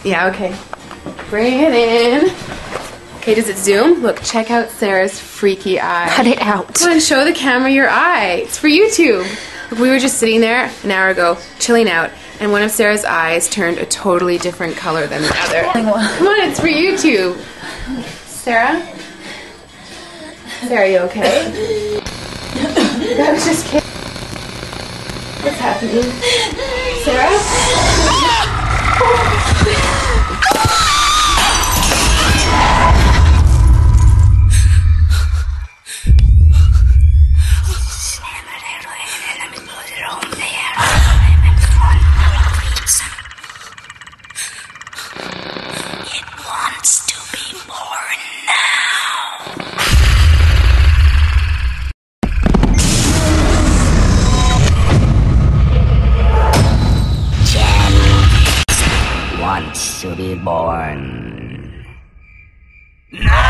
Yeah, okay. Bring it in. Okay, does it zoom? Look, check out Sarah's freaky eye. Cut it out. Come on, show the camera your eye. It's for YouTube. Look, we were just sitting there an hour ago, chilling out, and one of Sarah's eyes turned a totally different color than the other. Come on, it's for YouTube. Sarah? Sarah, are you okay? I was just kidding. What's happening? Sarah? It wants to be born now. Jen wants to be born. No!